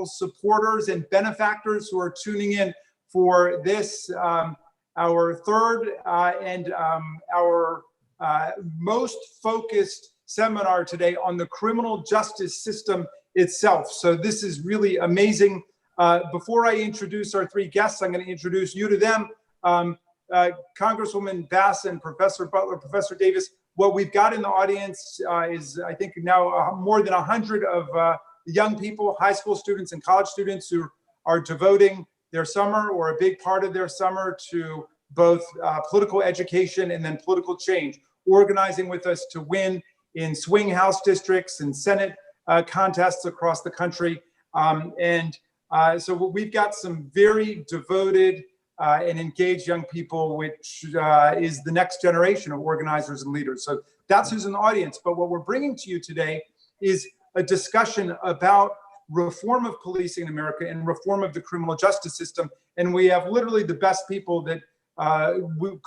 supporters and benefactors who are tuning in for this, our third and our most focused seminar today on the criminal justice system itself. So this is really amazing. Before I introduce our three guests, I'm going to introduce you to them. Congresswoman Bass and Professor Butler, Professor Davis. What we've got in the audience is, I think, now more than 100 of young people, high school students and college students who are devoting their summer or a big part of their summer to both political education and then political change, organizing with us to win in swing House districts and Senate contests across the country. So we've got some very devoted and engaged young people, which is the next generation of organizers and leaders. So that's who's in the audience. But what we're bringing to you today is a discussion about reform of policing in America and reform of the criminal justice system. And we have literally the best people that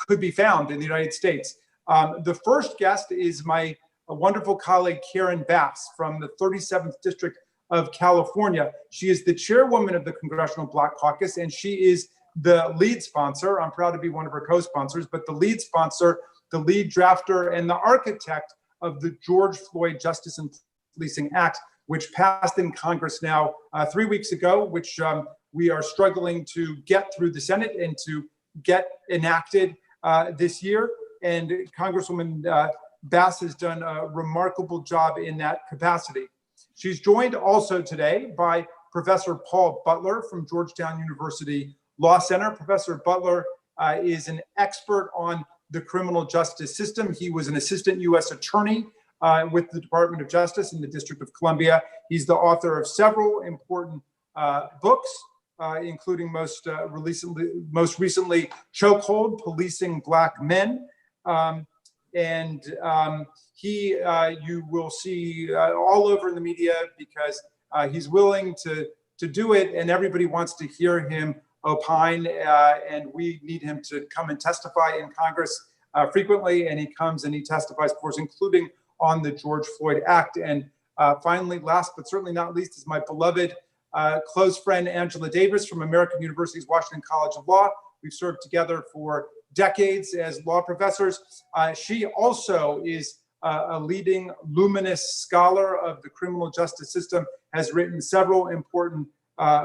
could be found in the United States. The first guest is my wonderful colleague, Karen Bass from the 37th District of California. She is the chairwoman of the Congressional Black Caucus, and she is the lead sponsor. I'm proud to be one of her co-sponsors, but the lead sponsor, the lead drafter, and the architect of the George Floyd Justice and Policing Act, which passed in Congress now 3 weeks ago, which we are struggling to get through the Senate and to get enacted this year. And Congresswoman Bass has done a remarkable job in that capacity. She's joined also today by Professor Paul Butler from Georgetown University Law Center. Professor Butler is an expert on the criminal justice system. He was an assistant U.S. attorney with the Department of Justice in the District of Columbia. He's the author of several important books, including most recently, Chokehold, Policing Black Men. You will see all over in the media because he's willing to do it, and everybody wants to hear him opine, and we need him to come and testify in Congress frequently, and he comes and he testifies for us, including on the George Floyd Act. And finally, last but certainly not least, is my beloved close friend, Angela Davis from American University's Washington College of Law. We've served together for decades as law professors. She also is a leading luminous scholar of the criminal justice system, has written several important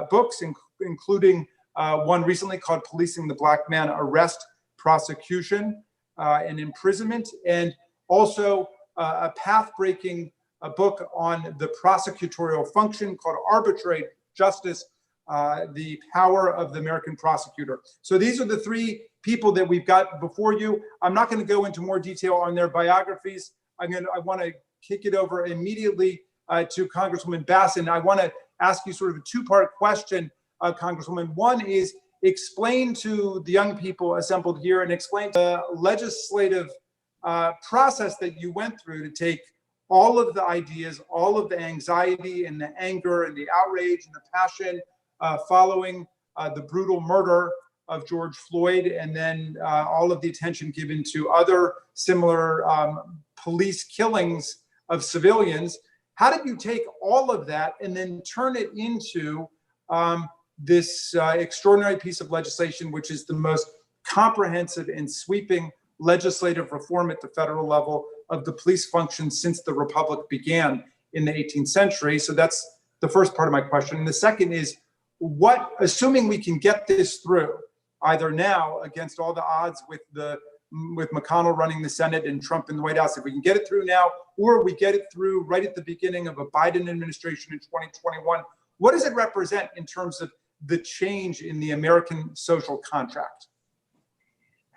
books, including one recently called Policing the Black Man, Arrest, Prosecution, and Imprisonment, and also a path-breaking book on the prosecutorial function called Arbitrate Justice, the Power of the American Prosecutor. So these are the three people that we've got before you. I'm not going to go into more detail on their biographies. I want to kick it over immediately to Congresswoman Bass, and I want to ask you sort of a two-part question, Congresswoman. One is, explain to the young people assembled here and explain the legislative process that you went through to take all of the ideas, all of the anxiety and the anger and the outrage and the passion following the brutal murder of George Floyd, and then all of the attention given to other similar police killings of civilians. How did you take all of that and then turn it into this extraordinary piece of legislation, which is the most comprehensive and sweeping legislative reform at the federal level of the police function since the Republic began in the 18th century? So that's the first part of my question. And the second is, what, assuming we can get this through, either now against all the odds with McConnell running the Senate and Trump in the White House, if we can get it through now, or we get it through right at the beginning of a Biden administration in 2021, what does it represent in terms of the change in the American social contract?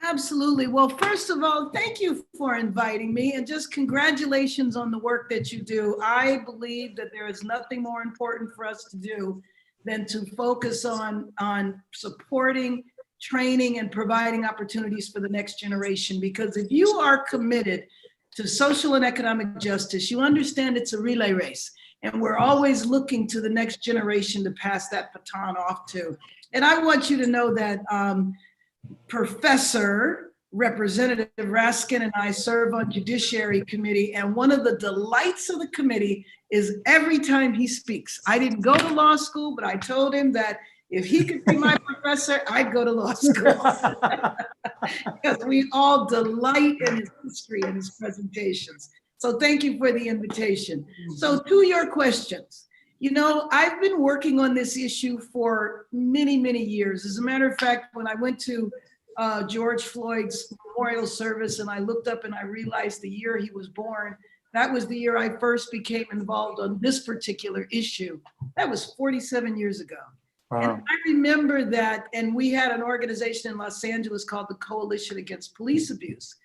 Absolutely. Well, first of all, thank you for inviting me, and just congratulations on the work that you do. I believe that there is nothing more important for us to do than to focus on supporting, training, and providing opportunities for the next generation. Because if you are committed to social and economic justice, you understand it's a relay race, and we're always looking to the next generation to pass that baton off to. And I want you to know that Professor Representative Raskin and I serve on Judiciary Committee, and one of the delights of the committee is every time he speaks. I didn't go to law school, but I told him that if he could be my professor, I'd go to law school. Because we all delight in his history and his presentations. So thank you for the invitation. So to your questions, you know, I've been working on this issue for many, many years. As a matter of fact, when I went to George Floyd's memorial service and I looked up and I realized the year he was born, that was the year I first became involved on this particular issue. That was 47 years ago. Wow. And I remember that, and we had an organization in Los Angeles called the Coalition Against Police Abuse.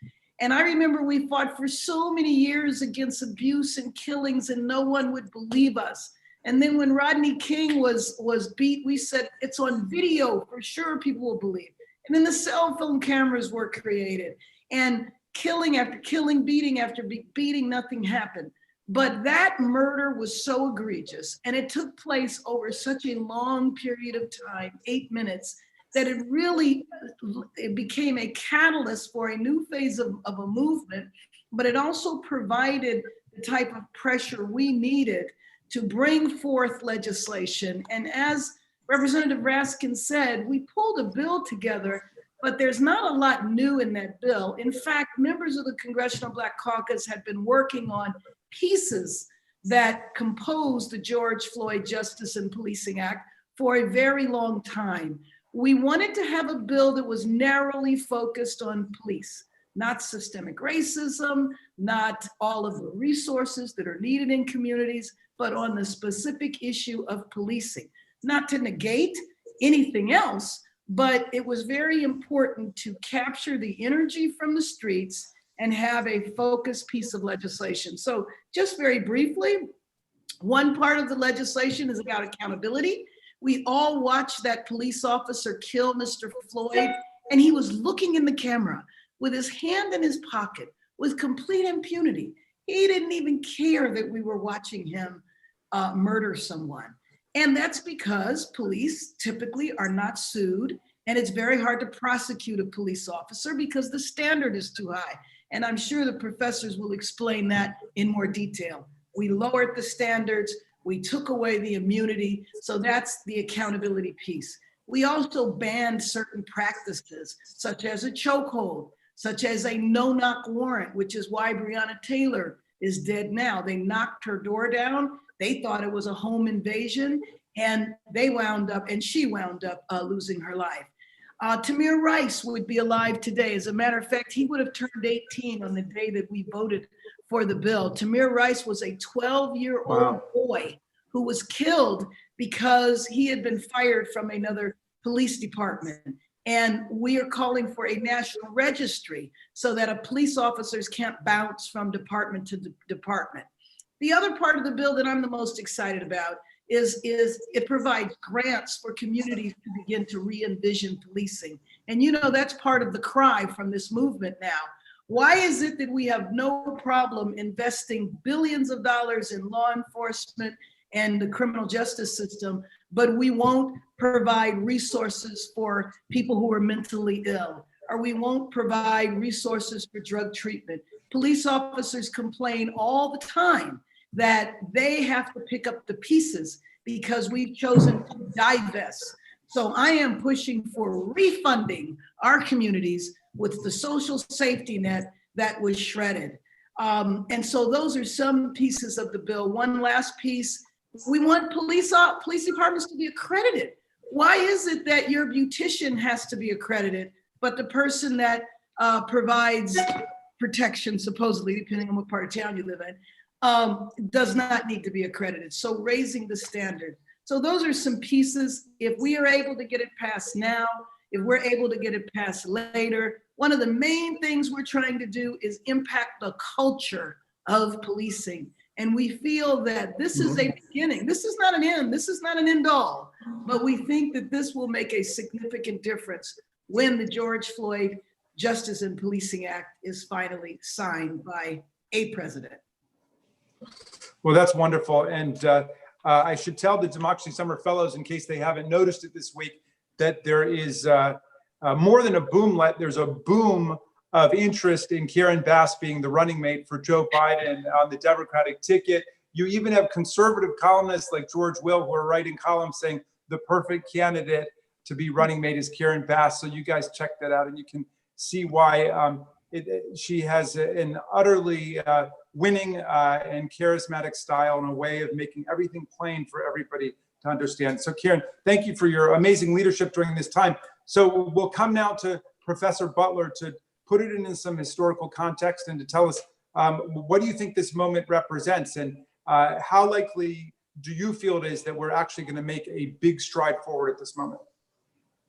And I remember we fought for so many years against abuse and killings, and no one would believe us. And then when Rodney King was beat, we said, it's on video, for sure people will believe. And then the cell phone cameras were created. And killing after killing, beating after beating, nothing happened. But that murder was so egregious, and it took place over such a long period of time, 8 minutes, that it became a catalyst for a new phase of a movement, but it also provided the type of pressure we needed to bring forth legislation. And as Representative Raskin said, we pulled a bill together, but there's not a lot new in that bill. In fact, members of the Congressional Black Caucus had been working on pieces that compose the George Floyd Justice and Policing Act for a very long time. We wanted to have a bill that was narrowly focused on police, not systemic racism, not all of the resources that are needed in communities, but on the specific issue of policing. Not to negate anything else, but it was very important to capture the energy from the streets and have a focused piece of legislation. So just very briefly, one part of the legislation is about accountability. We all watched that police officer kill Mr. Floyd, and he was looking in the camera with his hand in his pocket with complete impunity. He didn't even care that we were watching him murder someone. And that's because police typically are not sued, and it's very hard to prosecute a police officer because the standard is too high. And I'm sure the professors will explain that in more detail. We lowered the standards, we took away the immunity, so that's the accountability piece. We also banned certain practices, such as a chokehold, such as a no-knock warrant, which is why Breonna Taylor is dead now. They knocked her door down, they thought it was a home invasion, and she wound up losing her life. Tamir Rice would be alive today. As a matter of fact, he would have turned 18 on the day that we voted for the bill. Tamir Rice was a 12-year-old boy who was killed because he had been fired from another police department. And we are calling for a national registry so that police officers can't bounce from department to department. The other part of the bill that I'm the most excited about is it provides grants for communities to begin to re-envision policing. And you know, that's part of the cry from this movement now. Why is it that we have no problem investing billions of dollars in law enforcement and the criminal justice system, but we won't provide resources for people who are mentally ill, or we won't provide resources for drug treatment? Police officers complain all the time that they have to pick up the pieces because we've chosen to divest. So I am pushing for refunding our communities with the social safety net that was shredded. And so those are some pieces of the bill. One last piece, we want police departments to be accredited. Why is it that your beautician has to be accredited, but the person that provides protection, supposedly, depending on what part of town you live in, does not need to be accredited? So raising the standard. So those are some pieces. If we are able to get it passed now, if we're able to get it passed later, one of the main things we're trying to do is impact the culture of policing. And we feel that this is a beginning. This is not an end. This is not an end all. But we think that this will make a significant difference when the George Floyd Justice and Policing Act is finally signed by a president. Well, that's wonderful. And I should tell the Democracy Summer Fellows, in case they haven't noticed it this week, that there is more than a boomlet. There's a boom of interest in Karen Bass being the running mate for Joe Biden on the Democratic ticket. You even have conservative columnists like George Will who are writing columns saying the perfect candidate to be running mate is Karen Bass. So you guys check that out and you can see why she has an utterly winning and charismatic style and a way of making everything plain for everybody to understand. So Karen, thank you for your amazing leadership during this time. So we'll come now to Professor Butler to put it in some historical context and to tell us what do you think this moment represents, and how likely do you feel it is that we're actually going to make a big stride forward at this moment?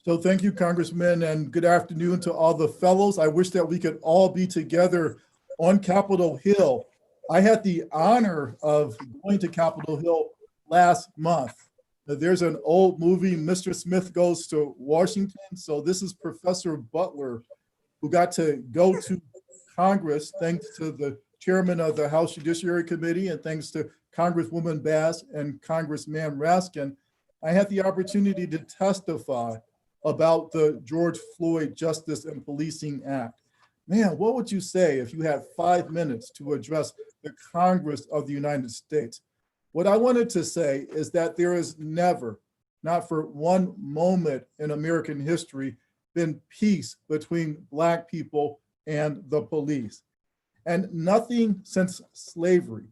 So thank you, Congressman, and good afternoon to all the fellows. I wish that we could all be together on Capitol Hill. I had the honor of going to Capitol Hill last month. There's an old movie, Mr. Smith Goes to Washington. So this is Professor Butler, who got to go to Congress thanks to the chairman of the House Judiciary Committee and thanks to Congresswoman Bass and Congressman Raskin. I had the opportunity to testify about the George Floyd Justice and Policing Act. Man, what would you say if you had 5 minutes to address the Congress of the United States? What I wanted to say is that there has never, not for one moment in American history, been peace between Black people and the police. And nothing since slavery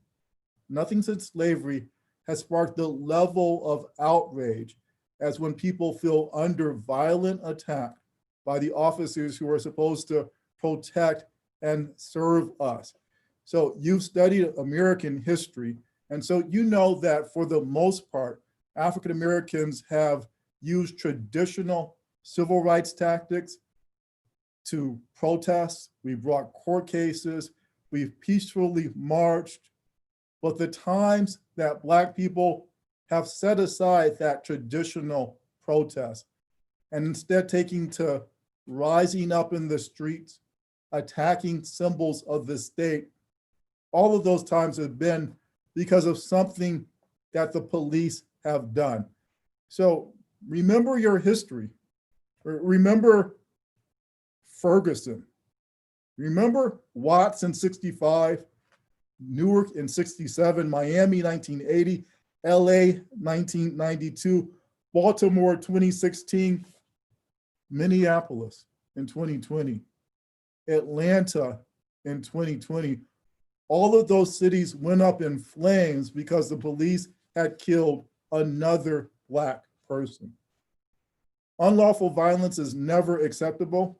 has sparked the level of outrage as when people feel under violent attack by the officers who are supposed to protect and serve us. So you've studied American history, and so you know that for the most part, African Americans have used traditional civil rights tactics to protest. We've brought court cases, we've peacefully marched, but the times that Black people have set aside that traditional protest and instead taking to rising up in the streets, attacking symbols of the state, all of those times have been because of something that the police have done. So remember your history. Remember Ferguson. Remember Watts in 65, Newark in 67, Miami 1980, LA 1992, Baltimore 2016, Minneapolis in 2020, Atlanta in 2020. All of those cities went up in flames because the police had killed another Black person. Unlawful violence is never acceptable.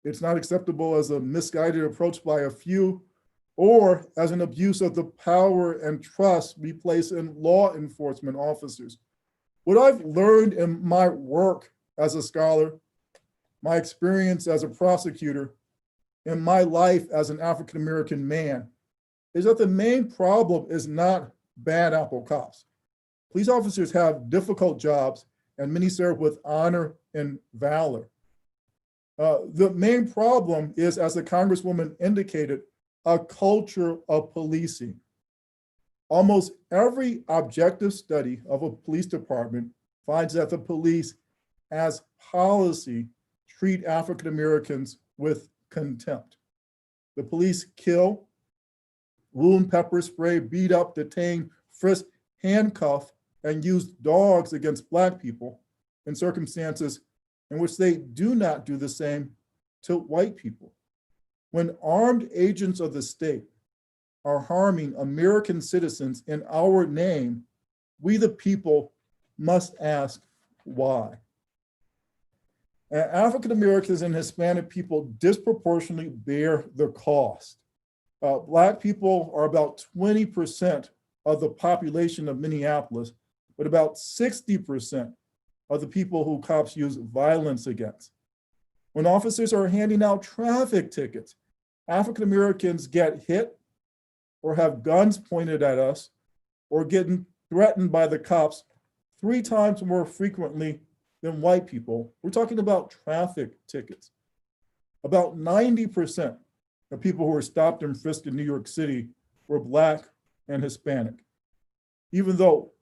It's not acceptable as a misguided approach by a few or as an abuse of the power and trust we place in law enforcement officers. What I've learned in my work as a scholar, my experience as a prosecutor, in my life as an African-American man, is that the main problem is not bad apple cops. Police officers have difficult jobs and many serve with honor and valor. The main problem is, as the Congresswoman indicated, a culture of policing. Almost every objective study of a police department finds that the police, as policy, treat African Americans with contempt. The police kill, wound, pepper spray, beat up, detain, frisk, handcuff, and use dogs against Black people in circumstances in which they do not do the same to white people. When armed agents of the state are harming American citizens in our name, we the people must ask why. African Americans and Hispanic people disproportionately bear the cost. Black people are about 20% of the population of Minneapolis, but about 60% of the people who cops use violence against. When officers are handing out traffic tickets, African Americans get hit or have guns pointed at us or getting threatened by the cops 3 times more frequently than white people. We're talking about traffic tickets. About 90% of people who were stopped and frisked in New York City were Black and Hispanic, even though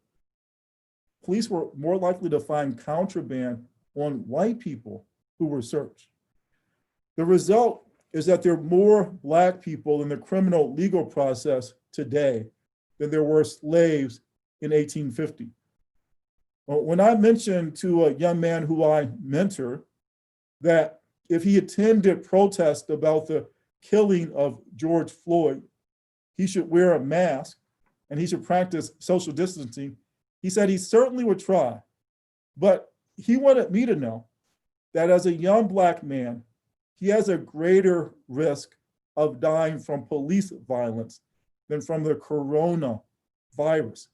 police were more likely to find contraband on white people who were searched. The result is that there are more Black people in the criminal legal process today than there were slaves in 1850. When I mentioned to a young man who I mentor that if he attended protest about the killing of George Floyd, he should wear a mask and he should practice social distancing, he said he certainly would try. But he wanted me to know that as a young Black man, he has a greater risk of dying from police violence than from the coronavirus.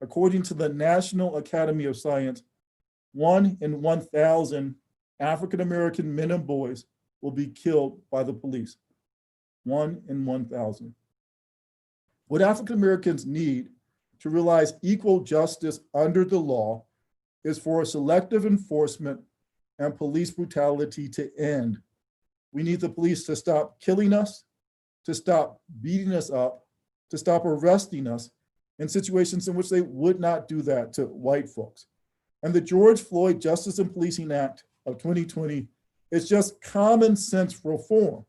According to the National Academy of Science, 1 in 1,000 African-American men and boys will be killed by the police. 1 in 1,000. What African-Americans need to realize equal justice under the law is for selective enforcement and police brutality to end. We need the police to stop killing us, to stop beating us up, to stop arresting us in situations in which they would not do that to white folks. And the George Floyd Justice and Policing Act of 2020 is just common sense reform.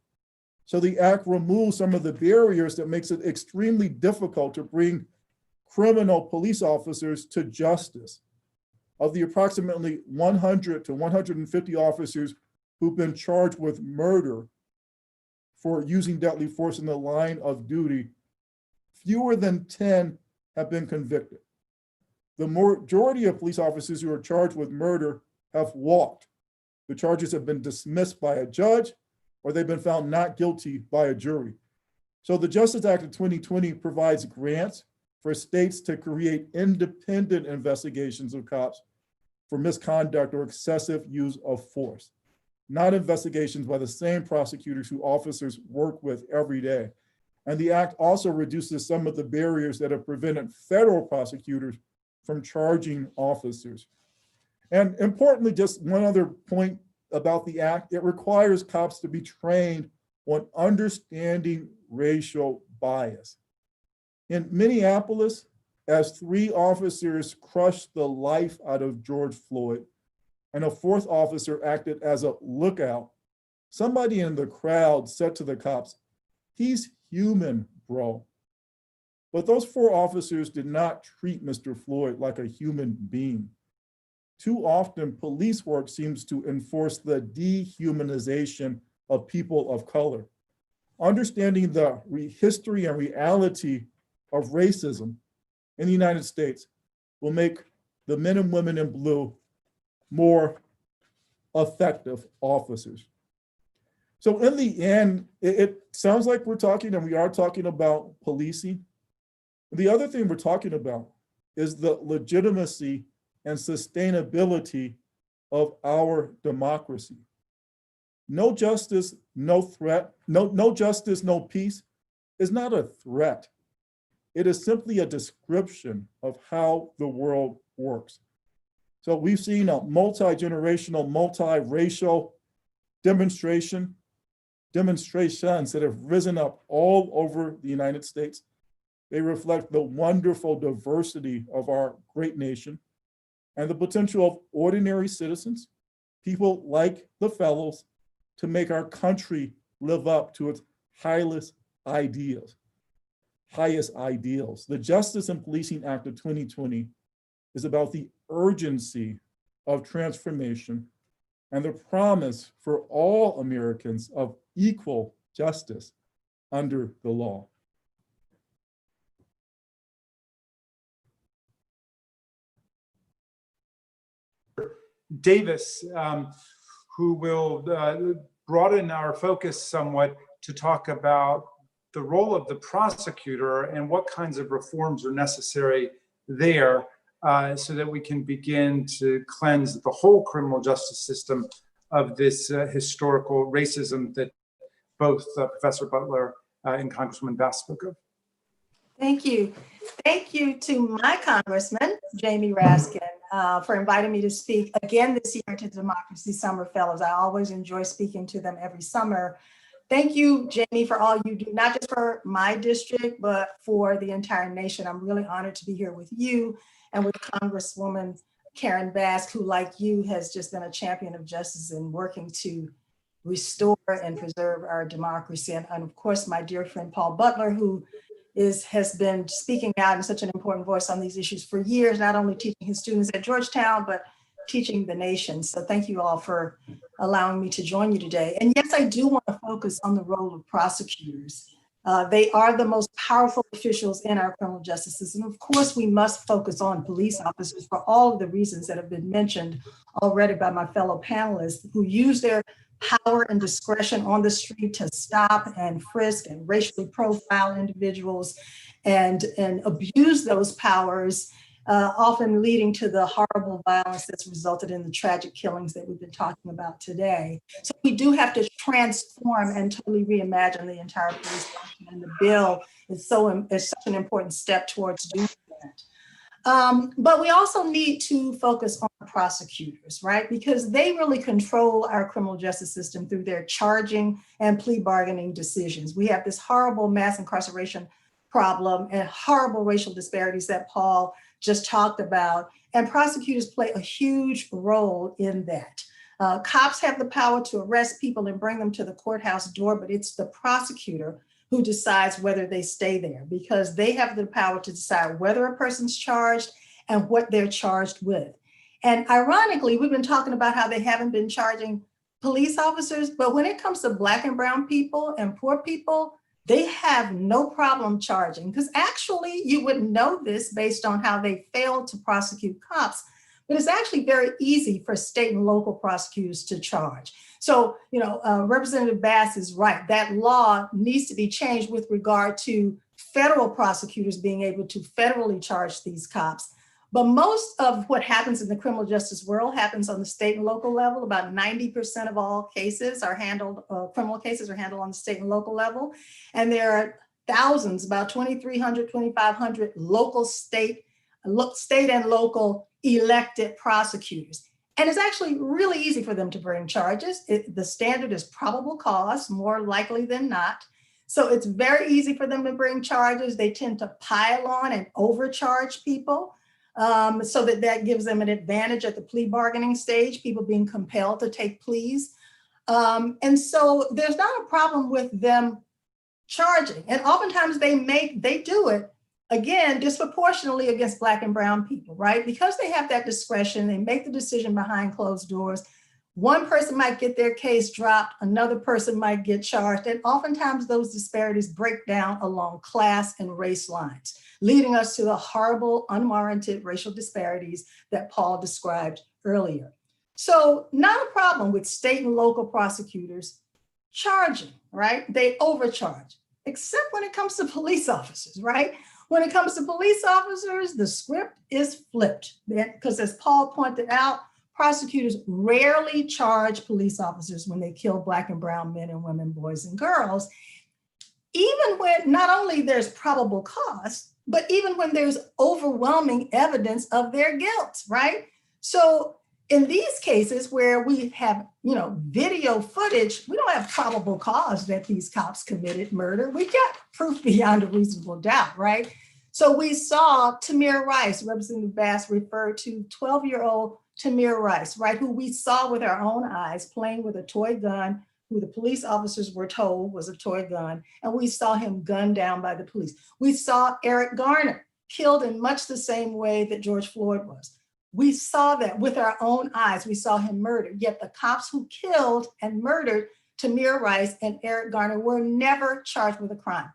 So the act removes some of the barriers that makes it extremely difficult to bring criminal police officers to justice. Of the approximately 100 to 150 officers who've been charged with murder for using deadly force in the line of duty, fewer than 10 have been convicted. The majority of police officers who are charged with murder have walked. The charges have been dismissed by a judge or they've been found not guilty by a jury. So the Justice Act of 2020 provides grants for states to create independent investigations of cops for misconduct or excessive use of force, not investigations by the same prosecutors who officers work with every day. And the act also reduces some of the barriers that have prevented federal prosecutors from charging officers. And importantly, just one other point about the act, it requires cops to be trained on understanding racial bias. In Minneapolis, as 3 officers crushed the life out of George Floyd and a 4th officer acted as a lookout, somebody in the crowd said to the cops, "He's human, bro." But those 4 officers did not treat Mr. Floyd like a human being. Too often, police work seems to enforce the dehumanization of people of color. Understanding the history and reality of racism in the United States will make the men and women in blue more effective officers. So in the end, it sounds like we're talking, and we are talking about policing. The other thing we're talking about is the legitimacy and sustainability of our democracy. No justice, no threat, no justice, no peace is not a threat. It is simply a description of how the world works. So we've seen a multi-generational, multi-racial demonstrations that have risen up all over the United States. They reflect the wonderful diversity of our great nation and the potential of ordinary citizens, people like the fellows, to make our country live up to its highest ideals. The Justice and Policing Act of 2020 is about the urgency of transformation and the promise for all Americans of equal justice under the law. Davis, who will broaden our focus somewhat to talk about the role of the prosecutor and what kinds of reforms are necessary there so that we can begin to cleanse the whole criminal justice system of this historical racism that both Professor Butler and Congresswoman Bass spoke of. Thank you. Thank you to my Congressman, Jamie Raskin, for inviting me to speak again this year to Democracy Summer Fellows. I always enjoy speaking to them every summer. Thank you, Jamie, for all you do, not just for my district, but for the entire nation. I'm really honored to be here with you and with Congresswoman Karen Bass, who, like you, has just been a champion of justice and working to restore and preserve our democracy. And of course, my dear friend, Paul Butler, who has been speaking out in such an important voice on these issues for years, not only teaching his students at Georgetown, but teaching the nation. So thank you all for allowing me to join you today. And yes, I do want to focus on the role of prosecutors. They are the most powerful officials in our criminal justice system. Of course, we must focus on police officers for all of the reasons that have been mentioned already by my fellow panelists, who use their power and discretion on the street to stop and frisk and racially profile individuals and abuse those powers, often leading to the horrible violence that's resulted in the tragic killings that we've been talking about today. So we do have to transform and totally reimagine the entire police function, and the bill is such an important step towards doing that. But we also need to focus on prosecutors, right? Because they really control our criminal justice system through their charging and plea bargaining decisions. We have this horrible mass incarceration problem and horrible racial disparities that Paul just talked about, and prosecutors play a huge role in that. Cops have the power to arrest people and bring them to the courthouse door, but it's the prosecutor who decides whether they stay there, because they have the power to decide whether a person's charged and what they're charged with. And ironically, we've been talking about how they haven't been charging police officers, but when it comes to Black and brown people and poor people, they have no problem charging, because actually you wouldn't know this based on how they failed to prosecute cops, but it's actually very easy for state and local prosecutors to charge. So, Representative Bass is right. That law needs to be changed with regard to federal prosecutors being able to federally charge these cops. But most of what happens in the criminal justice world happens on the state and local level. About 90% of all cases are handled, criminal cases are handled on the state and local level. And there are thousands, about 2,300, 2,500 local state and local elected prosecutors. And it's actually really easy for them to bring charges. The standard is probable cause, more likely than not. So it's very easy for them to bring charges. They tend to pile on and overcharge people, so that gives them an advantage at the plea bargaining stage, people being compelled to take pleas. And so there's not a problem with them charging. And oftentimes they do it, again, disproportionately against Black and brown people, right? Because they have that discretion, they make the decision behind closed doors. One person might get their case dropped, another person might get charged, and oftentimes those disparities break down along class and race lines, leading us to the horrible, unwarranted racial disparities that Paul described earlier. So not a problem with state and local prosecutors charging, right? They overcharge, except when it comes to police officers, right? When it comes to police officers, the script is flipped, because as Paul pointed out, prosecutors rarely charge police officers when they kill Black and brown men and women, boys and girls, even when not only there's probable cause, but even when there's overwhelming evidence of their guilt, right? So in these cases where we have, video footage, we don't have probable cause that these cops committed murder. We got proof beyond a reasonable doubt, right? So we saw Tamir Rice, Representative Bass referred to 12-year-old Tamir Rice, right? Who we saw with our own eyes playing with a toy gun, who the police officers were told was a toy gun. And we saw him gunned down by the police. We saw Eric Garner killed in much the same way that George Floyd was. We saw that with our own eyes. We saw him murdered. Yet the cops who killed and murdered Tamir Rice and Eric Garner were never charged with a crime.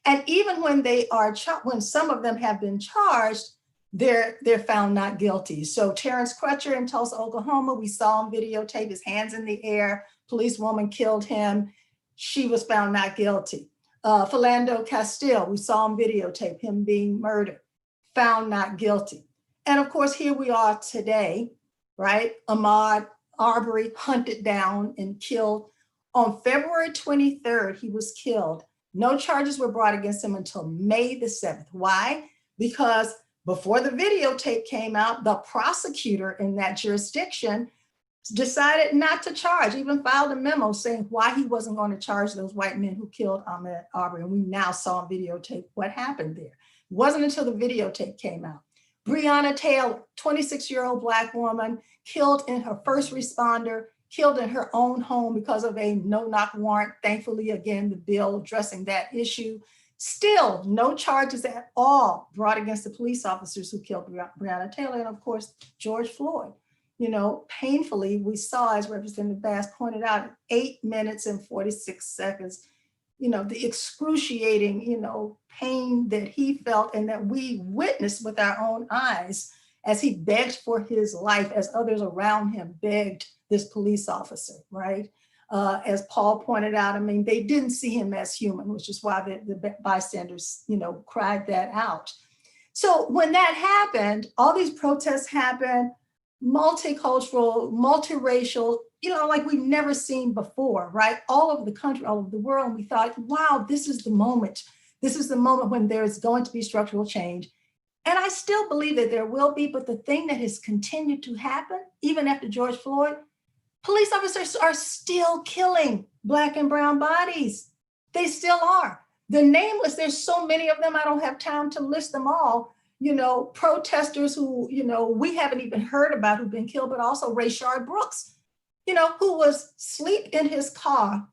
And even when when some of them have been charged, they're found not guilty. So Terrence Crutcher in Tulsa, Oklahoma, we saw on videotape, his hands in the air, policewoman killed him. She was found not guilty. Philando Castile, we saw on videotape, him being murdered, found not guilty. And of course, here we are today, right? Ahmaud Arbery hunted down and killed. On February 23rd, he was killed. No charges were brought against him until May the 7th. Why? Because before the videotape came out, the prosecutor in that jurisdiction decided not to charge, even filed a memo saying why he wasn't going to charge those white men who killed Ahmaud Arbery. And we now saw on videotape what happened there. It wasn't until the videotape came out. Breonna Taylor, 26-year-old Black woman, killed in her first responder, killed in her own home because of a no-knock warrant. Thankfully, again, the bill addressing that issue Still, no charges at all brought against the police officers who killed Breonna Taylor, and of course, George Floyd. Painfully, we saw, as Representative Bass pointed out, 8 minutes and 46 seconds, the excruciating, pain that he felt and that we witnessed with our own eyes as he begged for his life, as others around him begged this police officer, right? As Paul pointed out, I mean, they didn't see him as human, which is why the bystanders, cried that out. So when that happened, all these protests happened, multicultural, multiracial, like we've never seen before, right? All over the country, all over the world. And we thought, wow, this is the moment. This is the moment when there's going to be structural change. And I still believe that there will be, but the thing that has continued to happen, even after George Floyd, police officers are still killing Black and brown bodies. They still are. The nameless, there's so many of them, I don't have time to list them all. Protesters who, we haven't even heard about who've been killed, but also Rayshard Brooks, who was asleep in his car,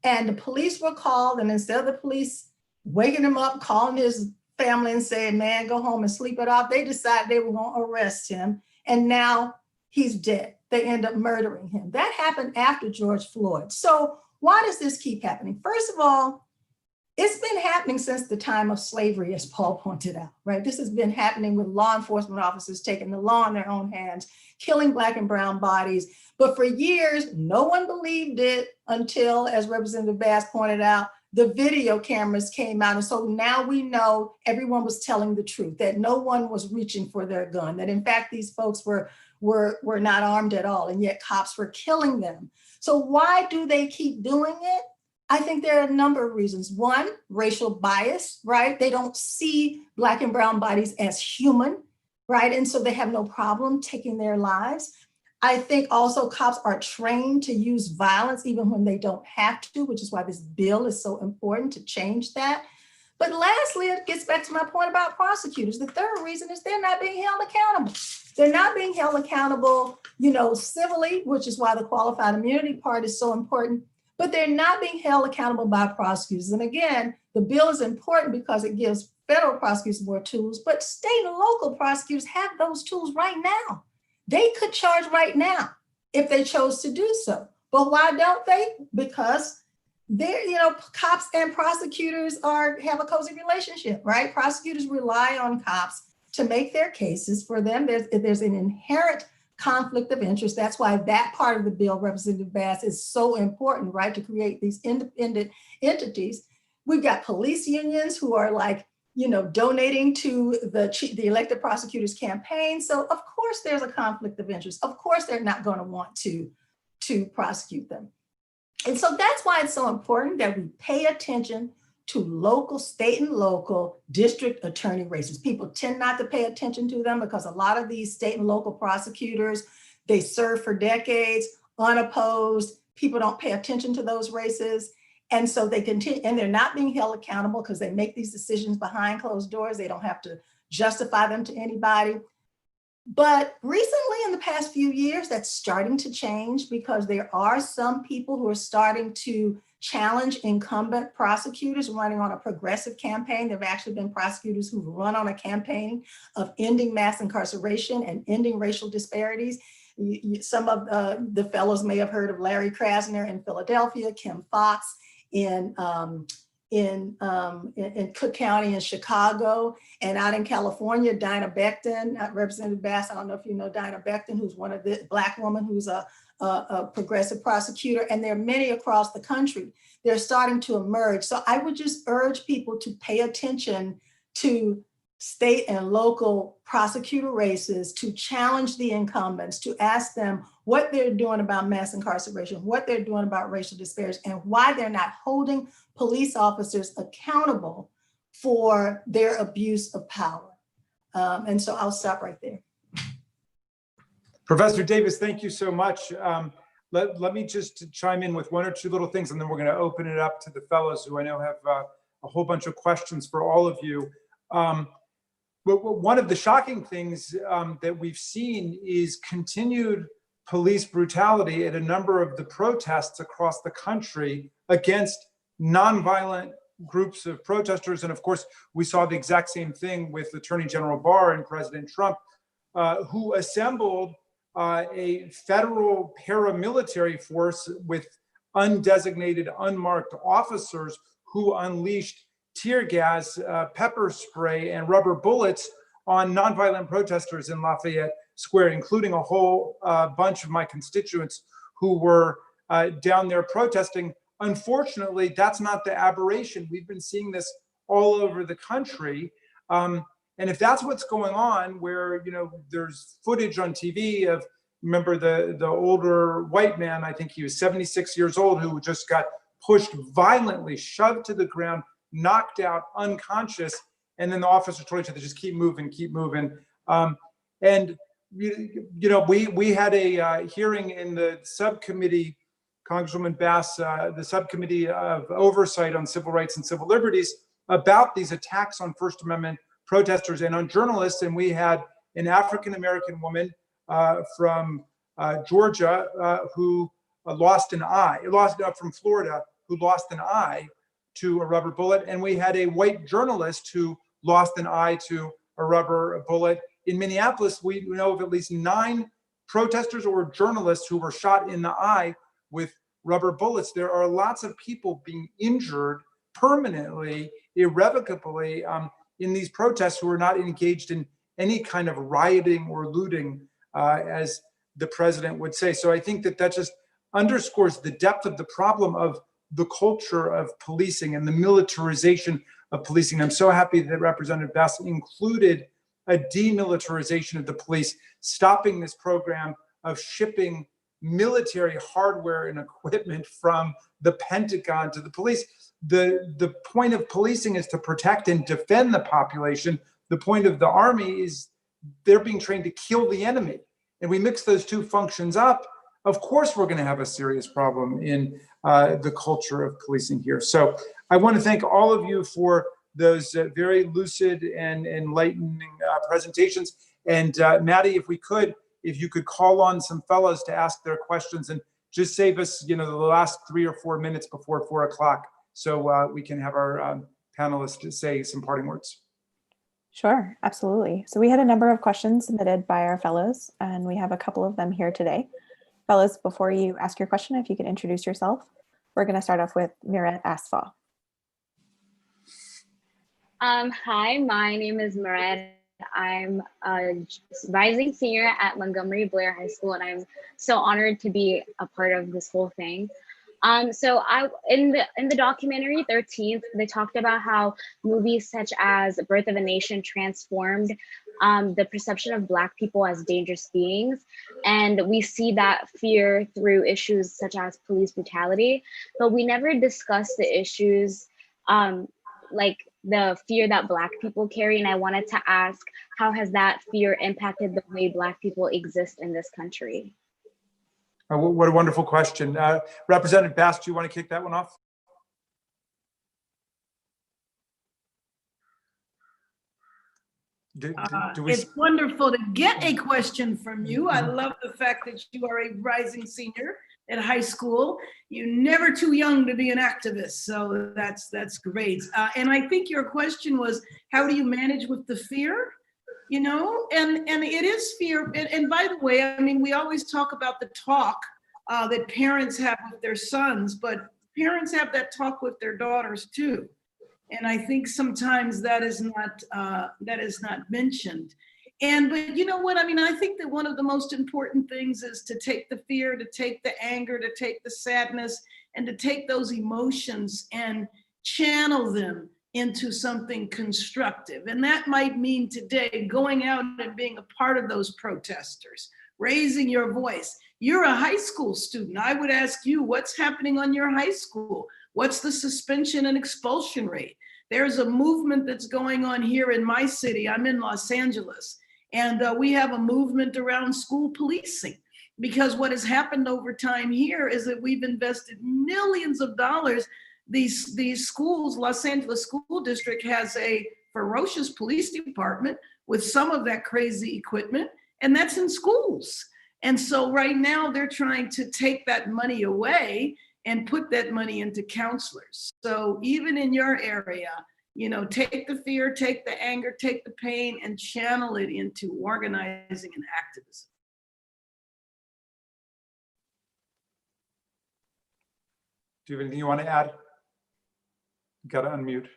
and the police were called, and instead of the police waking him up, calling his family and saying, man, go home and sleep it off, they decided they were going to arrest him. And now he's dead. They end up murdering him. That happened after George Floyd. So why does this keep happening? First of all, it's been happening since the time of slavery, as Paul pointed out, right? This has been happening with law enforcement officers taking the law in their own hands, killing Black and brown bodies. But for years, no one believed it until, as Representative Bass pointed out, the video cameras came out. And so now we know everyone was telling the truth, that no one was reaching for their gun, that in fact, these folks were not armed at all, and yet cops were killing them. So why do they keep doing it? I think there are a number of reasons. One, racial bias, right? They don't see Black and brown bodies as human, right? And so they have no problem taking their lives. I think also cops are trained to use violence even when they don't have to, which is why this bill is so important to change that. But lastly, it gets back to my point about prosecutors. The third reason is they're not being held accountable. They're not being held accountable, civilly, which is why the qualified immunity part is so important, but they're not being held accountable by prosecutors. And again, the bill is important because it gives federal prosecutors more tools, but state and local prosecutors have those tools right now. They could charge right now if they chose to do so. But why don't they? Because they're, cops and prosecutors have a cozy relationship, right? Prosecutors rely on cops to make their cases. For them, there's an inherent conflict of interest. That's why that part of the bill, Representative Bass, is so important, right? To create these independent entities. We've got police unions who are donating to the elected prosecutor's campaign. So of course there's a conflict of interest. Of course they're not going to want to prosecute them. And so that's why it's so important that we pay attention to local, state and local district attorney races. People tend not to pay attention to them because a lot of these state and local prosecutors, they serve for decades, unopposed. People don't pay attention to those races. And so they continue, and they're not being held accountable because they make these decisions behind closed doors. They don't have to justify them to anybody. But recently, in the past few years, that's starting to change because there are some people who are starting to challenge incumbent prosecutors running on a progressive campaign. There have actually been prosecutors who've run on a campaign of ending mass incarceration and ending racial disparities. Some of the fellows may have heard of Larry Krasner in Philadelphia, Kim Foxx in Cook County in Chicago, and out in California, Dinah Becton, Representative Bass, I don't know if you know Dinah Becton, who's one of the Black woman who's a progressive prosecutor, and there are many across the country. They're starting to emerge. So I would just urge people to pay attention to state and local prosecutor races, to challenge the incumbents, to ask them what they're doing about mass incarceration, what they're doing about racial disparities, and why they're not holding police officers accountable for their abuse of power. And so I'll stop right there. Professor Davis, thank you so much. Let me just chime in with one or two little things, and then we're going to open it up to the fellows who I know have a whole bunch of questions for all of you. But one of the shocking things that we've seen is continued police brutality at a number of the protests across the country against nonviolent groups of protesters. And of course, we saw the exact same thing with Attorney General Barr and President Trump, who assembled a federal paramilitary force with undesignated, unmarked officers who unleashed tear gas, pepper spray, and rubber bullets on nonviolent protesters in Lafayette Square, including a whole bunch of my constituents who were down there protesting. Unfortunately, that's not the aberration. We've been seeing this all over the country. And if that's what's going on, where, you know, there's footage on TV of, remember the older white man, I think he was 76 years old, who just got pushed violently, shoved to the ground, knocked out, unconscious, and then the officer told each other, just keep moving, keep moving. And you know, we had a hearing in the subcommittee, Congresswoman Bass, the subcommittee of oversight on civil rights and civil liberties, about these attacks on First Amendment protesters and on journalists. And we had an African-American woman from Georgia who lost an eye, from Florida, who lost an eye to a rubber bullet. And we had a white journalist who lost an eye to a rubber bullet. In Minneapolis, we know of at least 9 protesters or journalists who were shot in the eye with rubber bullets. There are lots of people being injured permanently, irrevocably, in these protests who are not engaged in any kind of rioting or looting, as the president would say. So I think that just underscores the depth of the problem of the culture of policing and the militarization of policing. I'm so happy that Representative Bass included a demilitarization of the police, stopping this program of shipping military hardware and equipment from the Pentagon to the police. The point of policing is to protect and defend the population. The point of the army is they're being trained to kill the enemy. And we mix those two functions up, of course we're going to have a serious problem in the culture of policing here. So I want to thank all of you for those very lucid and enlightening presentations. And Maddie, if you could call on some fellows to ask their questions and just save us, you know, the last 3 or 4 minutes before 4 o'clock, so we can have our panelists say some parting words. Sure, absolutely. So we had a number of questions submitted by our fellows, and we have a couple of them here today. Fellows, before you ask your question, if you could introduce yourself. We're going to start off with Miret Asfa. Hi, my name is Miret. I'm a rising senior at Montgomery Blair High School, and I'm so honored to be a part of this whole thing. So in the documentary 13th, they talked about how movies such as Birth of a Nation transformed the perception of Black people as dangerous beings. And we see that fear through issues such as police brutality, but we never discussed the issues like the fear that Black people carry. And I wanted to ask, how has that fear impacted the way Black people exist in this country? What a wonderful question. Representative Bass, do you want to kick that one off? It's wonderful to get a question from you. I love the fact that you are a rising senior at high school. You're never too young to be an activist, so that's great. And I think your question was, how do you manage with the fear? You know, and it is fear. And by the way, I mean, we always talk about the talk that parents have with their sons, but parents have that talk with their daughters too. And I think sometimes that is not mentioned. But you know what? I mean, I think that one of the most important things is to take the fear, to take the anger, to take the sadness, and to take those emotions and channel them into something constructive. And that might mean today going out and being a part of those protesters, raising your voice. You're a high school student. I would ask you, what's happening on your high school? What's the suspension and expulsion rate? There's a movement that's going on here in my city. I'm in Los Angeles, and we have a movement around school policing, because what has happened over time here is that we've invested millions of dollars. These schools, Los Angeles School District has a ferocious police department with some of that crazy equipment, and that's in schools. And so right now they're trying to take that money away and put that money into counselors. So even in your area, take the fear, take the anger, take the pain, and channel it into organizing and activism. Do you have anything you want to add? You got to unmute.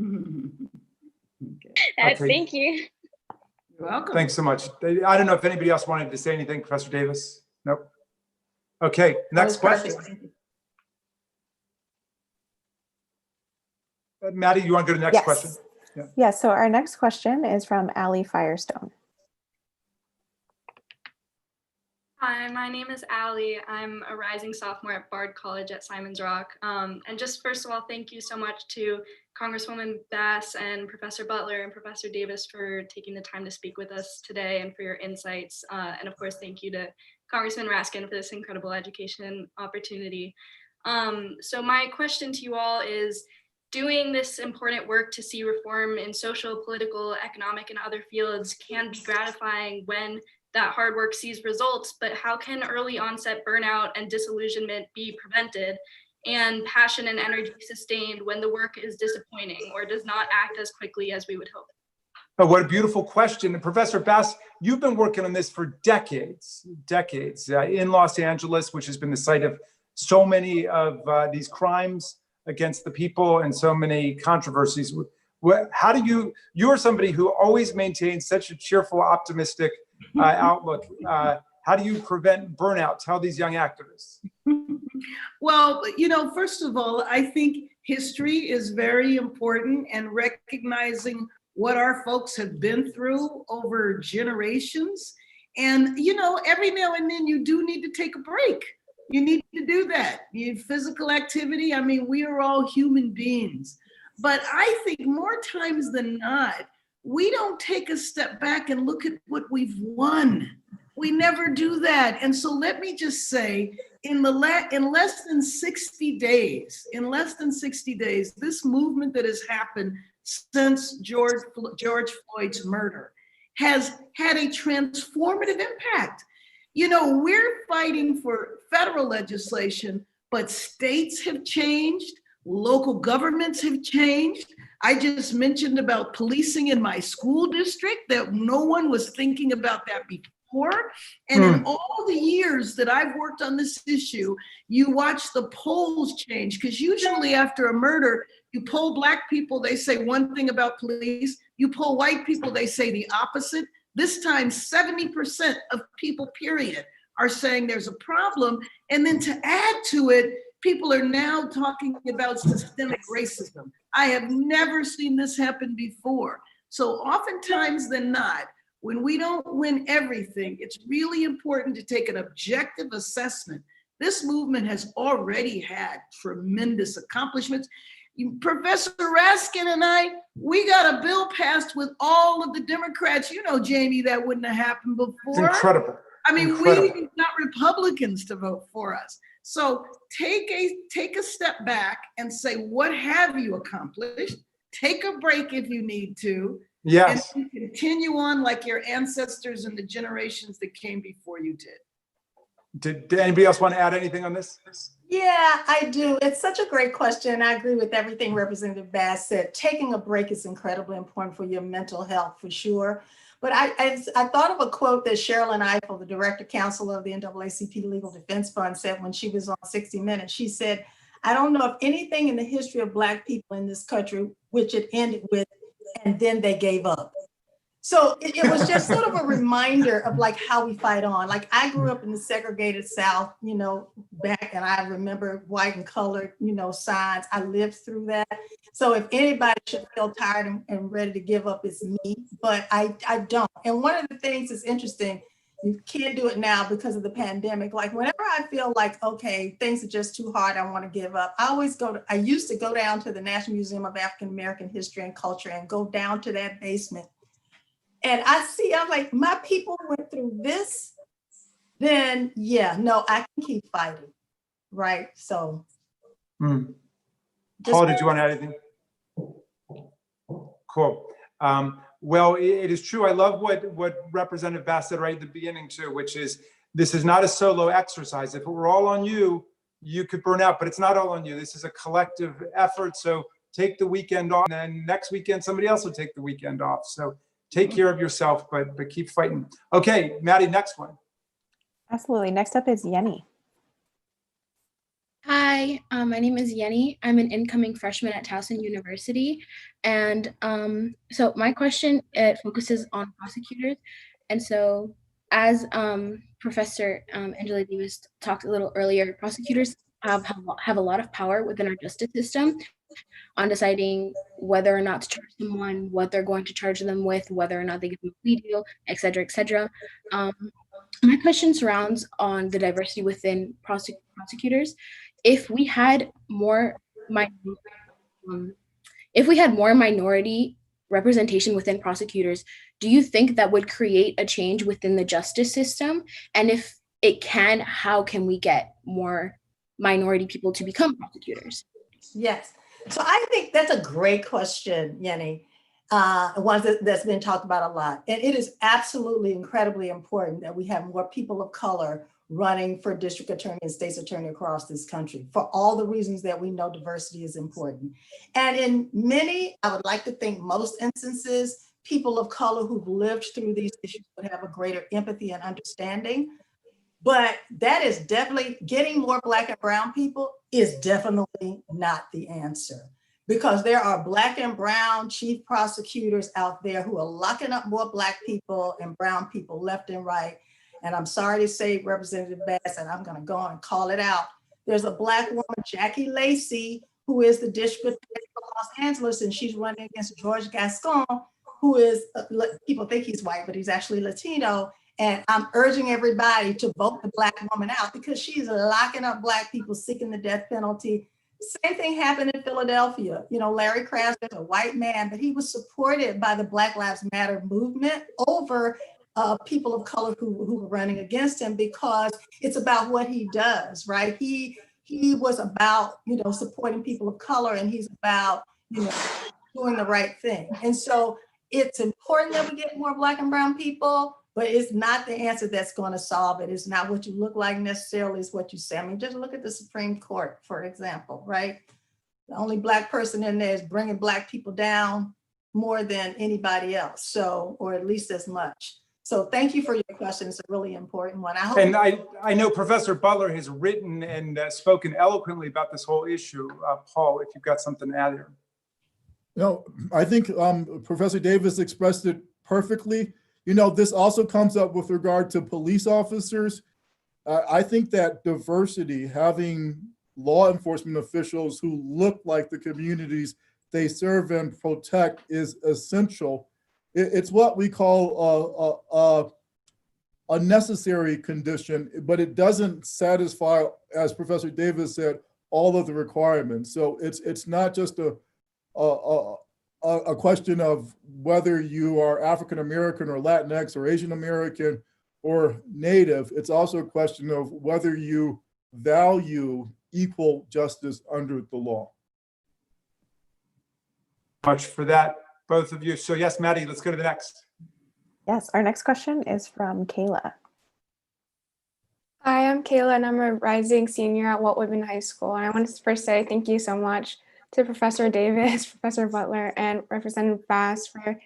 Okay. Okay. Thank you. You're welcome. Thanks so much. I don't know if anybody else wanted to say anything, Professor Davis. Nope. Okay, next question. Maddie, you want to go to the next question? Yeah, so our next question is from Allie Firestone. Hi, my name is Allie. I'm a rising sophomore at Bard College at Simon's Rock. And just first of all, thank you so much to Congresswoman Bass and Professor Butler and Professor Davis for taking the time to speak with us today and for your insights. And of course, thank you to Congressman Raskin for this incredible education opportunity. So my question to you all is, doing this important work to see reform in social, political, economic, and other fields can be gratifying when that hard work sees results, but how can early onset burnout and disillusionment be prevented and passion and energy sustained when the work is disappointing or does not act as quickly as we would hope? Oh, what a beautiful question. And Professor Bass, you've been working on this for decades in Los Angeles, which has been the site of so many of these crimes against the people and so many controversies. How do you're somebody who always maintains such a cheerful, optimistic outlook. How do you prevent burnout? Tell these young activists. Well, first of all, I think history is very important, and recognizing what our folks have been through over generations. And, every now and then you do need to take a break. You need to do that. You need physical activity. I mean, we are all human beings. But I think more times than not, we don't take a step back and look at what we've won. We never do that. And so let me just say, in less than 60 days, this movement that has happened since George Floyd's murder has had a transformative impact. We're fighting for federal legislation, but states have changed, local governments have changed. I just mentioned about policing in my school district, that no one was thinking about that before. And in all the years that I've worked on this issue, you watch the polls change, because usually after a murder, you poll Black people, they say one thing about police. You poll white people, they say the opposite. This time, 70% of people, period, are saying there's a problem. And then to add to it, people are now talking about systemic racism. I have never seen this happen before. So oftentimes than not, when we don't win everything, it's really important to take an objective assessment. This movement has already had tremendous accomplishments. Professor Raskin and I, we got a bill passed with all of the Democrats. Jamie, that wouldn't have happened before. It's incredible. I mean, incredible. We got Republicans to vote for us. So take a step back and say, what have you accomplished? Take a break if you need to. Yes. And continue on like your ancestors and the generations that came before you did. Did anybody else want to add anything on this? Yeah, I do. It's such a great question. I agree with everything Representative Bass said. Taking a break is incredibly important for your mental health, for sure. But I thought of a quote that Sherilyn Ifill, the Director Counsel of the NAACP Legal Defense Fund, said when she was on 60 Minutes. She said, I don't know of anything in the history of Black people in this country which it ended with, and then they gave up. So it was just sort of a reminder of like how we fight on. Like I grew up in the segregated South, back, and I remember white and colored, signs. I lived through that. So if anybody should feel tired and ready to give up, it's me, but I don't. And one of the things that's interesting, you can't do it now because of the pandemic. Like whenever I feel like, okay, things are just too hard, I want to give up. I used to go down to the National Museum of African American History and Culture and go down to that basement. And I'm like, my people went through this, then yeah, no, I can keep fighting, right? So. Paul, did you want to add anything? Cool. Well, it is true. I love what Representative Bass said right at the beginning too, which is This is not a solo exercise. If it were all on you, you could burn out, but it's not all on you. This is a collective effort. So take the weekend off, and then next weekend, somebody else will take the weekend off. So take care of yourself, but keep fighting. Okay, Maddie, next one. Absolutely. Next up is Yenny. Hi, my name is Yenny. I'm an incoming freshman at Towson University. And so my question, it focuses on prosecutors. And so as Professor Angela Davis talked a little earlier, prosecutors have a lot of power within our justice system on deciding whether or not to charge someone, what they're going to charge them with, whether or not they give them a plea deal, et cetera, et cetera. My question surrounds on the diversity within prosecutors. If we had more minority representation within prosecutors, do you think that would create a change within the justice system? And if it can, how can we get more minority people to become prosecutors? Yes. So I think that's a great question, Yenny. One that's been talked about a lot. And it is absolutely incredibly important that we have more people of color running for district attorney and state's attorney across this country for all the reasons that we know diversity is important. And in many, I would like to think most instances, people of color who've lived through these issues would have a greater empathy and understanding. But that is definitely, getting more Black and brown people is definitely not the answer, because there are Black and brown chief prosecutors out there who are locking up more Black people and brown people left and right. And I'm sorry to say, Representative Bass, and I'm going to go on and call it out. There's a Black woman, Jackie Lacey, who is the district attorney for Los Angeles, and she's running against George Gascon, who is, people think he's white, but he's actually Latino. And I'm urging everybody to vote the Black woman out, because she's locking up Black people seeking the death penalty. Same thing happened in Philadelphia. You know, Larry Krasner is a white man, but he was supported by the Black Lives Matter movement over people of color who were running against him, because it's about what he does, right? He was about, you know, supporting people of color, and he's about, you know, doing the right thing. And so it's important that we get more Black and brown people, but it's not the answer that's going to solve it. It's not what you look like necessarily, it's what you say. I mean, just look at the Supreme Court, for example, right? The only Black person in there is bringing Black people down more than anybody else. So, or at least as much. So thank you for your question. It's a really important one. I know Professor Butler has written and spoken eloquently about this whole issue. Paul, if you've got something to add here. No, I think Professor Davis expressed it perfectly. You know, this also comes up with regard to police officers. I think that diversity, having law enforcement officials who look like the communities they serve and protect, is essential. It's what we call a necessary condition, but it doesn't satisfy, as Professor Davis said, all of the requirements. So it's not just a question of whether you are African American or Latinx or Asian American or Native. It's also a question of whether you value equal justice under the law. Much for that, both of you. So yes, Maddie, let's go to the next. Yes, our next question is from Kayla. Hi, I'm Kayla, and I'm a rising senior at Walt Whitman High School. And I want to first say thank you so much to Professor Davis, Professor Butler, and Representative Bass for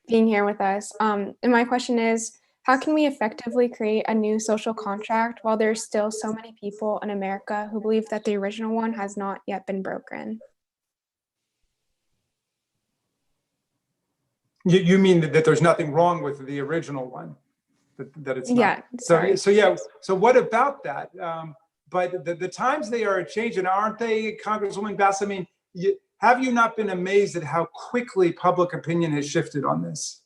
being here with us. And my question is, how can we effectively create a new social contract while there's still so many people in America who believe that the original one has not yet been broken? You mean that there's nothing wrong with the original one, that it's not? Yeah. So what about that? But the times they are changing, aren't they, Congresswoman Bass? I mean, have you not been amazed at how quickly public opinion has shifted on this?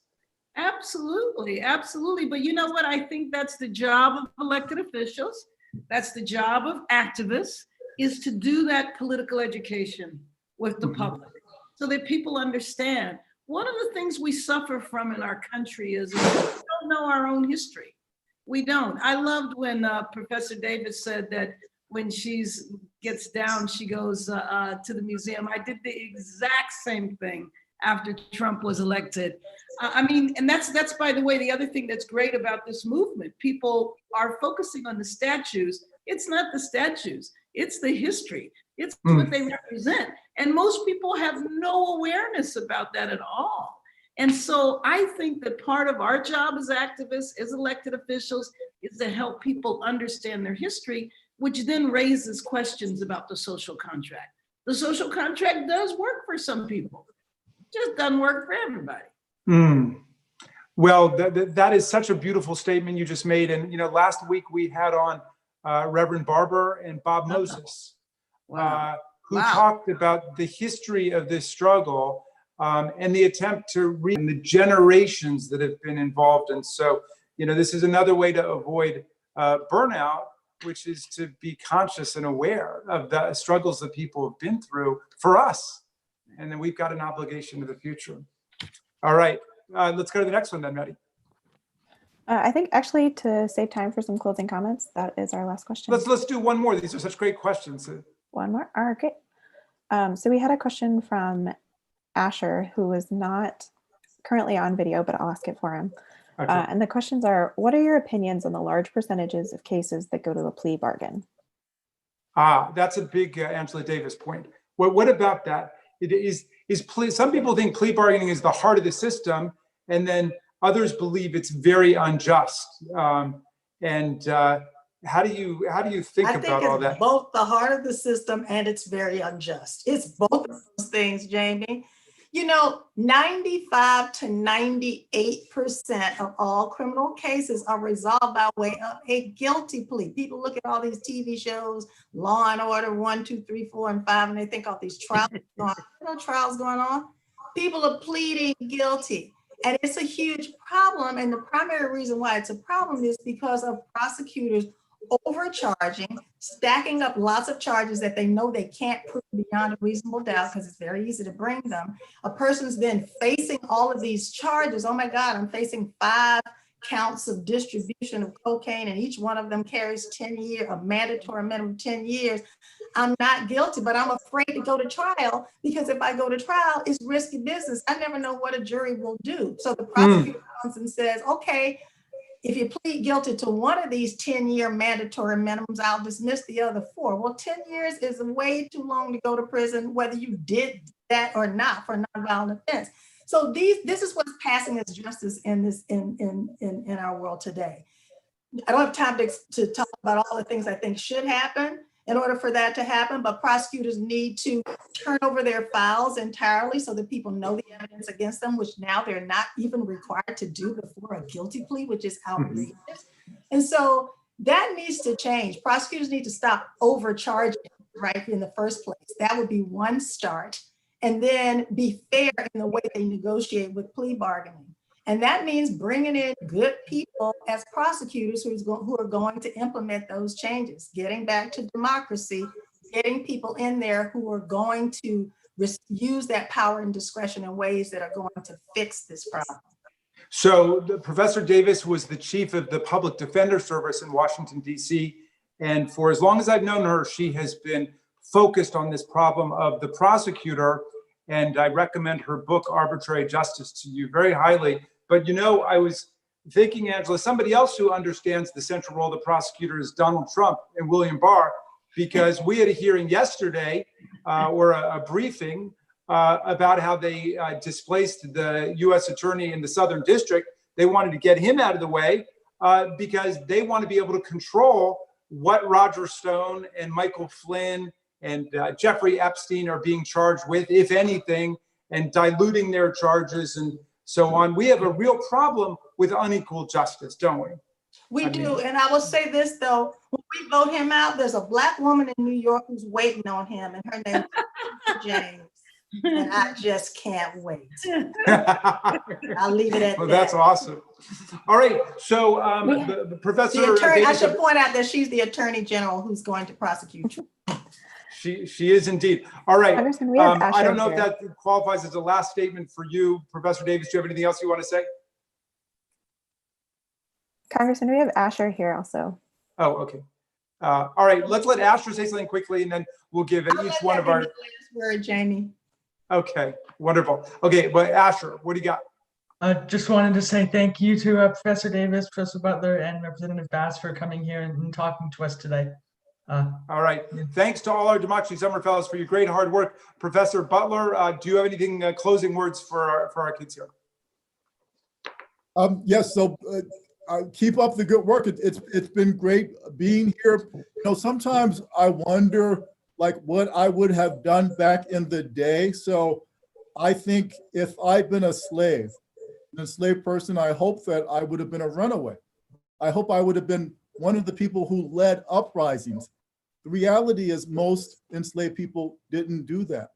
Absolutely, absolutely. But you know what? I think that's the job of elected officials. That's the job of activists, is to do that political education with the public so that people understand. One of the things we suffer from in our country is we don't know our own history. We don't. I loved when Professor Davis said that when she gets down, she goes to the museum. I did the exact same thing after Trump was elected. I mean, and that's by the way, the other thing that's great about this movement. People are focusing on the statues. It's not the statues, it's the history. It's what they represent. And most people have no awareness about that at all. And so I think that part of our job as activists, as elected officials, is to help people understand their history, which then raises questions about the social contract. The social contract does work for some people, it just doesn't work for everybody. Well, that is such a beautiful statement you just made. And, you know, last week we had on Reverend Barber and Bob Moses, who talked about the history of this struggle and the attempt to read the generations that have been involved. And so, you know, this is another way to avoid burnout, which is to be conscious and aware of the struggles that people have been through for us. And then we've got an obligation to the future. All right, let's go to the next one then, Maddie. I think actually to save time for some closing comments, that is our last question. Let's do one more. These are such great questions. One more. All right, great. So we had a question from Asher, who is not currently on video, but I'll ask it for him. Okay. And the questions are, what are your opinions on the large percentages of cases that go to a plea bargain? That's a big Angela Davis point. What about that? It is some people think plea bargaining is the heart of the system, and then others believe it's very unjust. How do you think about all that? It's both the heart of the system and it's very unjust. It's both of those things, Jamie. You know, 95 to 98% of all criminal cases are resolved by way of a guilty plea. People look at all these TV shows, Law and Order 1, 2, 3, 4, and 5, and they think all these trials going on. No trials going on. People are pleading guilty. And it's a huge problem. And the primary reason why it's a problem is because of prosecutors overcharging, stacking up lots of charges that they know they can't prove beyond a reasonable doubt because it's very easy to bring them. A person's then facing all of these charges. Oh my God, I'm facing 5 counts of distribution of cocaine and each one of them carries 10 years, a mandatory minimum 10 years. I'm not guilty, but I'm afraid to go to trial because if I go to trial, it's risky business. I never know what a jury will do. So the prosecutor comes and says, okay, if you plead guilty to one of these 10-year mandatory minimums, I'll dismiss the other 4. Well, 10 years is way too long to go to prison, whether you did that or not for nonviolent offense. So this is what's passing as justice in our world today. I don't have time to talk about all the things I think should happen in order for that to happen, but prosecutors need to turn over their files entirely so that people know the evidence against them, which now they're not even required to do before a guilty plea, which is outrageous. And so that needs to change. Prosecutors need to stop overcharging, right, in the first place. That would be one start. And then be fair in the way they negotiate with plea bargaining. And that means bringing in good people as prosecutors who are going to implement those changes, getting back to democracy, getting people in there who are going to use that power and discretion in ways that are going to fix this problem. So Professor Davis was the chief of the Public Defender Service in Washington, D.C. And for as long as I've known her, she has been focused on this problem of the prosecutor. And I recommend her book, Arbitrary Justice, to you very highly. But, you know, I was thinking, Angela, somebody else who understands the central role of the prosecutor is Donald Trump and William Barr, because we had a hearing yesterday or a briefing about how they displaced the U.S. attorney in the Southern District. They wanted to get him out of the way because they want to be able to control what Roger Stone and Michael Flynn and Jeffrey Epstein are being charged with, if anything, and diluting their charges and so on. We have a real problem with unequal justice, don't we? We do. And I will say this, though, when we vote him out, there's a Black woman in New York who's waiting on him, and her name is James. And I just can't wait. I'll leave it at that. That's awesome. All right. So the Professor I should point out that she's the Attorney General who's going to prosecute you. She is indeed. All right. I don't know here. if that qualifies as a last statement for you, Professor Davis. Do you have anything else you want to say? Congressman, we have Asher here also. Oh, okay. All right. Let's let Asher say something quickly, and then we'll give each one of our. Word, Jamie. Okay, wonderful. Okay, but Asher, what do you got? Just wanted to say thank you to Professor Davis, Professor Butler, and Representative Bass for coming here and talking to us today. All right. Thanks to all our Democracy Summer Fellows for your great hard work. Professor Butler, do you have anything, closing words for our kids here? Yes, so keep up the good work. It's been great being here. You know, sometimes I wonder like what I would have done back in the day. So I think if I'd been a slave, an enslaved person, I hope that I would have been a runaway. I hope I would have been one of the people who led uprisings. The reality is most enslaved people didn't do that.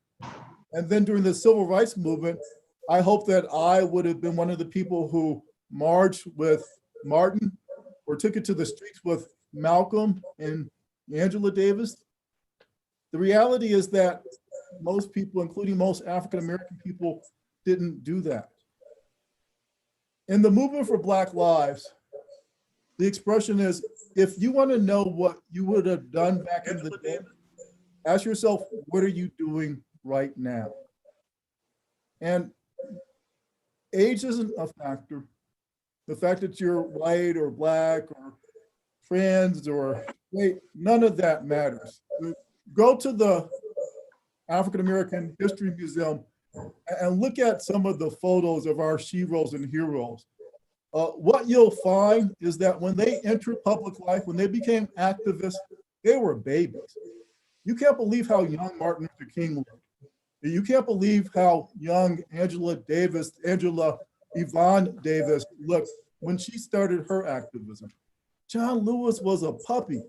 And then during the civil rights movement, I hope that I would have been one of the people who marched with Martin or took it to the streets with Malcolm and Angela Davis. The reality is that most people, including most African-American people, didn't do that. In the movement for Black Lives, the expression is, if you want to know what you would have done back in the day, ask yourself, what are you doing right now? And age isn't a factor. The fact that you're white or black or trans or straight, none of that matters. Go to the African American History Museum and look at some of the photos of our sheroes and heroes. What you'll find is that when they entered public life, when they became activists, they were babies. You can't believe how young Martin Luther King looked. You can't believe how young Angela Yvonne Davis looked when she started her activism. John Lewis was a puppy.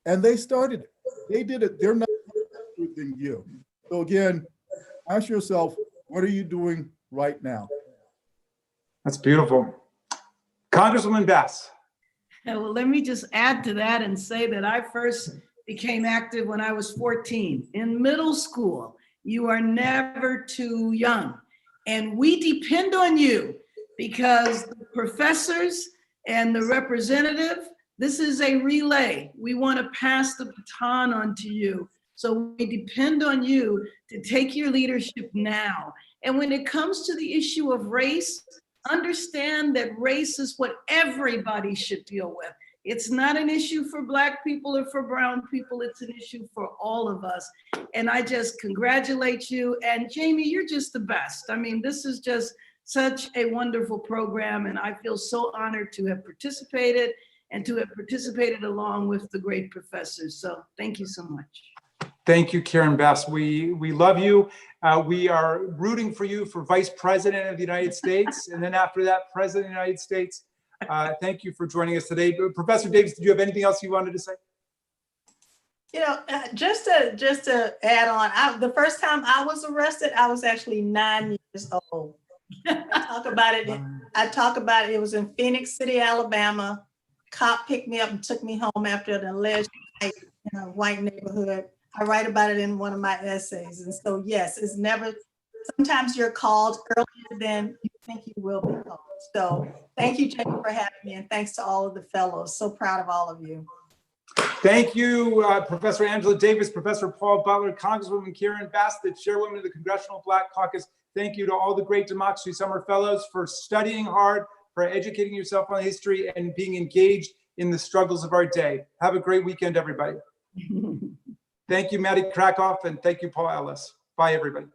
And they started it. They did it. They're not better than you. So again, ask yourself, what are you doing right now? That's beautiful. Congresswoman Bass. Well, let me just add to that and say that I first became active when I was 14 in middle school. You are never too young. And we depend on you because the professors and the representative, this is a relay. We want to pass the baton on to you. So we depend on you to take your leadership now. And when it comes to the issue of race, understand that race is what everybody should deal with. It's not an issue for Black people or for brown people. It's an issue for all of us. And I just congratulate you. And Jamie, you're just the best. I mean, this is just such a wonderful program. And I feel so honored to have participated and to have participated along with the great professors. So thank you so much. Thank you, Karen Bass. We love you. We are rooting for you for Vice President of the United States. And then after that, President of the United States. Thank you for joining us today. Professor Davis, did you have anything else you wanted to say? You know, just to add on, the first time I was arrested, I was actually 9 years old. I talk about it. It was in Phoenix City, Alabama. Cop picked me up and took me home after an alleged fight in a white neighborhood. I write about it in one of my essays. And so, yes, it's never, sometimes you're called earlier than you think you will be called. So thank you, Jamie, for having me. And thanks to all of the fellows. So proud of all of you. Thank you, Professor Angela Davis, Professor Paul Butler, Congresswoman Karen Bass, the Chairwoman of the Congressional Black Caucus. Thank you to all the great Democracy Summer Fellows for studying hard, for educating yourself on history and being engaged in the struggles of our day. Have a great weekend, everybody. Thank you, Maddie Krakoff, and thank you, Paul Ellis. Bye, everybody.